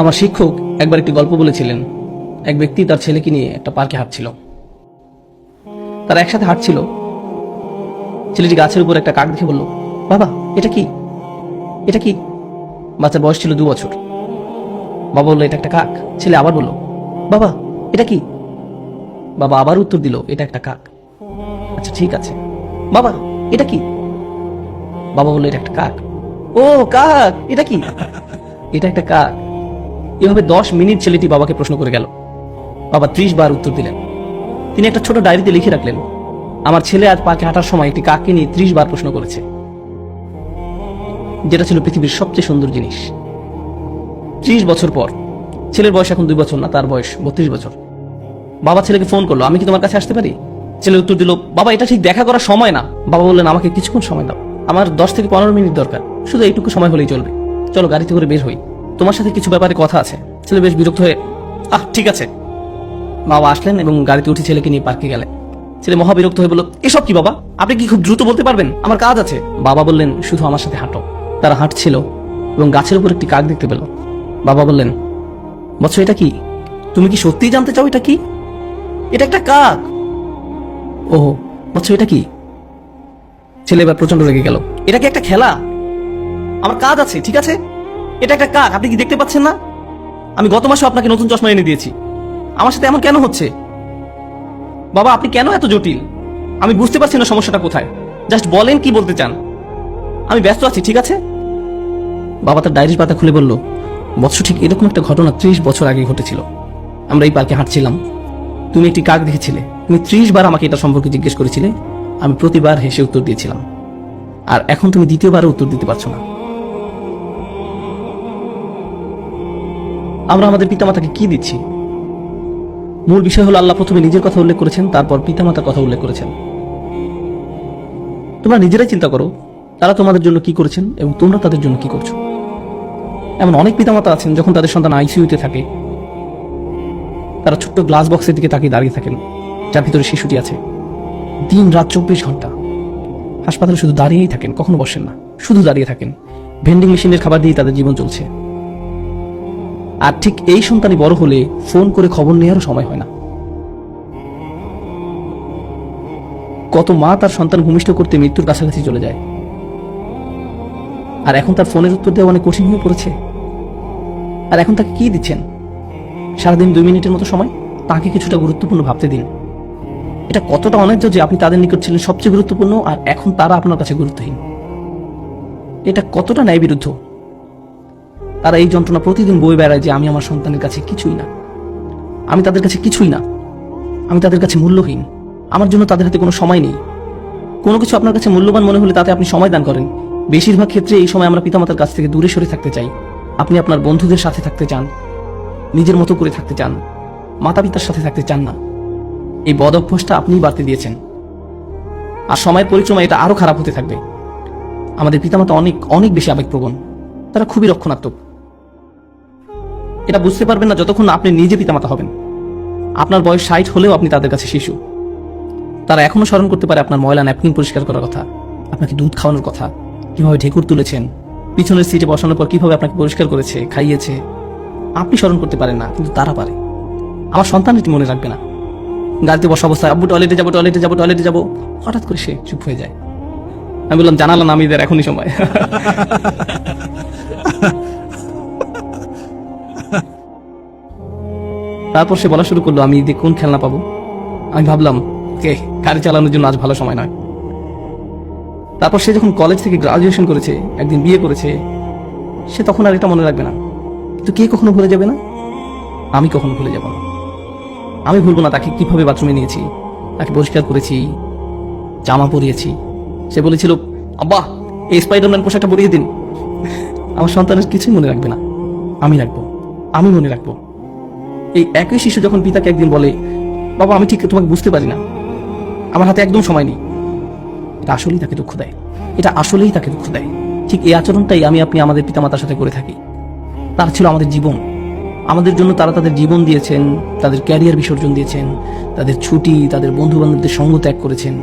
আমার শিক্ষক একবার একটি গল্প বলেছিলেন। এক ব্যক্তি তার ছেলেকে নিয়ে একটা পার্কে হাঁটছিল। তারা একসাথে হাঁটছিল। ছেলেটি গাছের উপর একটা কাক দেখে বলল, বাবা এটা কি, এটা কি? বাচ্চার বয়স ছিল 2 বছর। বাবা বললো, এটা একটা কাক। ছেলে আবার বলল, বাবা এটা কি? বাবা আবার উত্তর দিল, এটা একটা কাক। আচ্ছা ঠিক আছে, বাবা এটা কি? বাবা বললো, এটা একটা কাক। ও কাক, এটা কি? এটা একটা কাক। এভাবে 10 মিনিট ছেলেটি বাবাকে প্রশ্ন করে গেল। বাবা 30 বার উত্তর দিলেন। তিনি একটা ছোট ডায়েরিতে লিখে রাখলেন, আমার ছেলে আজ পার্কে হাঁটার সময় একটি কাককে নিয়ে 30 বার প্রশ্ন করেছে, যেটা ছিল পৃথিবীর সবচেয়ে সুন্দর জিনিস। 30 বছর পর, ছেলের বয়স এখন 2 বছর না, তার বয়স 32 বছর। বাবা ছেলেকে ফোন করলো, আমি কি তোমার কাছে আসতে পারি? ছেলে উত্তর দিল, বাবা এটা ঠিক দেখা করার সময় না। বাবা বললেন, আমাকে কিছুক্ষণ সময় দাও, আমার 10 থেকে 15 মিনিট দরকার, শুধু এইটুকু সময় হলেই চলবে। চলো গাড়িতে করে বের হই, তোমার সাথে কিছু ব্যাপারে কথা আছে। ছেলে বেশ বিরক্ত হয়ে, ঠিক আছে। বাবা আসলেন এবং গাড়িতে উঠে ছেলেকে নিয়ে পার্কে গেলেন। ছেলে মহা বিরক্ত হয়ে বলল, এসব কি বাবা, আপনি কি খুব দ্রুত বলতে পারবেন? আমার কাজ আছে। বাবা বললেন, শুধু আমার সাথে হাঁটো। তারা হাঁটছিল এবং গাছের উপর একটি কাক দেখতে পেল। বাবা বললেন, বৎস এটা কি? তুমি কি সত্যিই জানতে চাও এটা কি? এটা একটা কাক। ও বৎস এটা কি? ছেলে এবার প্রচন্ড রেগে গেল, এটা কি একটা খেলা? আমার কাজ আছে, ঠিক আছে? এটা একটা কাক, আপনি কি দেখতে পাচ্ছেন না? আমি গত মাসে আপনাকে নতুন চশমা এনে দিয়েছি, আমার সাথে এমন কেন হচ্ছে? বাবা আপনি কেন এত জটিল? আমি বুঝতে পারছি না সমস্যাটা কোথায়, জাস্ট বলেন কি বলতে চান। আমি ব্যস্ত আছি, ঠিক আছে? বাবা তার ডায়েরির পাতা খুলে বলল, বৎস ঠিক এরকম একটা ঘটনা 30 বছর আগে ঘটেছিল। আমরা এই পার্কে হাঁটছিলাম, তুমি একটি কাক দেখেছিলে, তুমি 30 বার আমাকে এটা সম্পর্কে জিজ্ঞেস করেছিলে, আমি প্রতিবার হেসে উত্তর দিয়েছিলাম, আর এখন তুমি দ্বিতীয়বারও উত্তর দিতে পারছো না। আমরা আমাদের পিতামাতাকে কি দিচ্ছি? মূল বিষয় হলো, আল্লাহ প্রথমে নিজের কথা উল্লেখ করেছেন, তারপর পিতামাতার কথা উল্লেখ করেছেন। তোমরা নিজেরাই চিন্তা করো, তারা তোমাদের জন্য কি করেছেন এবং তোমরা তাদের জন্য কি করছো। এমন অনেক পিতামাতা আছেন, যখন তাদের সন্তান আইসিইউতে থাকে, তারা ছোট্ট গ্লাস বক্সের দিকে তাকিয়ে দাঁড়িয়ে থাকেন, যার ভিতরে শিশুটি আছে। দিন রাত 24 ঘন্টা হাসপাতালে শুধু দাঁড়িয়েই থাকেন, কখনো বসেন না, শুধু দাঁড়িয়ে থাকেন। ভেন্ডিং মেশিনের খাবার দিয়ে তাদের জীবন চলছে। আর ঠিক এই সন্তানই বড় হলে ফোন করে খবর নেওয়ারও সময় হয় না। কত মা তার সন্তান ভূমিষ্ঠ করতে মৃত্যুর কাছাকাছি চলে যায়, আর এখন তার ফোনের উত্তর দেওয়া অনেক কঠিন হয়ে পড়েছে। আর এখন তাকে কি দিচ্ছেন? সারাদিন 2 মিনিটের মতো সময়, তাকে কিছুটা গুরুত্বপূর্ণ ভাবতে দিন। এটা কতটা অন্যায্য যে আপনি তাদের নিকট ছিলেন সবচেয়ে গুরুত্বপূর্ণ, আর এখন তারা আপনার কাছে গুরুত্বহীন। এটা কতটা ন্যায় বিরুদ্ধ। তারা এই যন্ত্রণা প্রতিদিন বয়ে বেড়ায় যে আমি আমার সন্তানের কাছে কিছুই না, আমি তাদের কাছে কিছুই না, আমি তাদের কাছে মূল্যহীন, আমার জন্য তাদের হাতে কোনো সময় নেই। কোনো কিছু আপনার কাছে মূল্যবান মনে হলে তাতে আপনি সময় দান করেন। বেশিরভাগ ক্ষেত্রে এই সময় আমরা পিতামাতার কাছ থেকে দূরে সরে থাকতে চাই। আপনি আপনার বন্ধুদের সাথে থাকতে চান, নিজের মতো করে থাকতে চান, মাতা পিতার সাথে থাকতে চান না। এই বদ অভ্যাসটা আপনিই বাড়তে দিয়েছেন, আর সময়ের পরিক্রমায় এটা আরো খারাপ হতে থাকবে। আমাদের পিতামাতা অনেক অনেক বেশি আবেগপ্রবণ, তারা খুবই রক্ষণাত্মক। এটা বুঝতে পারবেন না যতক্ষণ না আপনি নিজে পিতামাতা হবেন। আপনার বয়স 60 হলেও আপনি তাদের কাছে শিশু। তারা এখনো স্মরণ করতে পারে আপনার ময়লা ন্যাপকিন পরিষ্কার করার কথা, আপনাকে দুধ খাওয়ানোর কথা, কিভাবে ঢেকুর তুলেছেন, পিছনের সিটে বসানোর পর কিভাবে আপনাকে পরিষ্কার করেছে, খাইয়েছে। আপনি স্মরণ করতে পারেন না, কিন্তু তারা পারে। আমার সন্তান এটি মনে রাখবে না। গাড়িতে বসা অবস্থায় আব্বু টয়লেটে যাবো, টয়লেটে যাবো, টয়লেটে যাবো, হঠাৎ করে সে চুপ হয়ে যায়। আমি বললাম, জানালাম আমি এদের এখনই সময়। তারপর সে বলা শুরু করলো, আমি ঈদে কোন খেলনা পাবো। আমি ভাবলাম, গাড়ি চালানোর জন্য আজ ভালো সময় নয়। তারপর সে যখন কলেজ থেকে গ্রাজুয়েশন করেছে, একদিন বিয়ে করেছে, সে তখন আর এটা মনে রাখবে না। কিন্তু কে কখনো ভুলে যাবে না? আমি কখনো ভুলে যাব না। আমি ভুলবো না তাকে কিভাবে বাথরুমে নিয়েছি, তাকে পরিষ্কার করেছি, জামা পরিয়েছি। সে বলেছিল, আব্বা এই স্পাইডারম্যান পোশাকটা পরিয়ে দিন। আমার সন্তানের কিছুই মনে রাখবে না, আমি রাখবো, আমি মনে রাখবো। এই একই শিশু যখন পিতাকে একদিন বলে, বাবা আমি ঠিক তোমাকে বুঝতে পারি না, আমার হাতে একদম সময় নেই, এটা আসলেই তাকে দুঃখ দেয়। এটা আসলেই তাকে দুঃখ দেয়। ঠিক এই আচরণটাই আমি আপনি আমাদের পিতামাতার সাথে করে থাকি। তারা ছিল আমাদের জীবন, আমাদের জন্য তারা তাদের জীবন দিয়েছেন, তাদের ক্যারিয়ার বিসর্জন দিয়েছেন, তাদের ছুটি, তাদের বন্ধু বান্ধবদের সঙ্গ ত্যাগ করেছেন।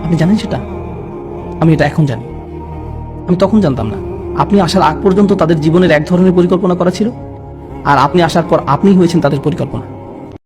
আপনি জানেন সেটা? আমি এটা এখন জানি, আমি তখন জানতাম না। আপনি আসার আগ পর্যন্ত তাদের জীবনের এক ধরনের পরিকল্পনা করা ছিল, আর আপনি আসার পর আপনি হয়েছেন তাদের পরিকল্পনা।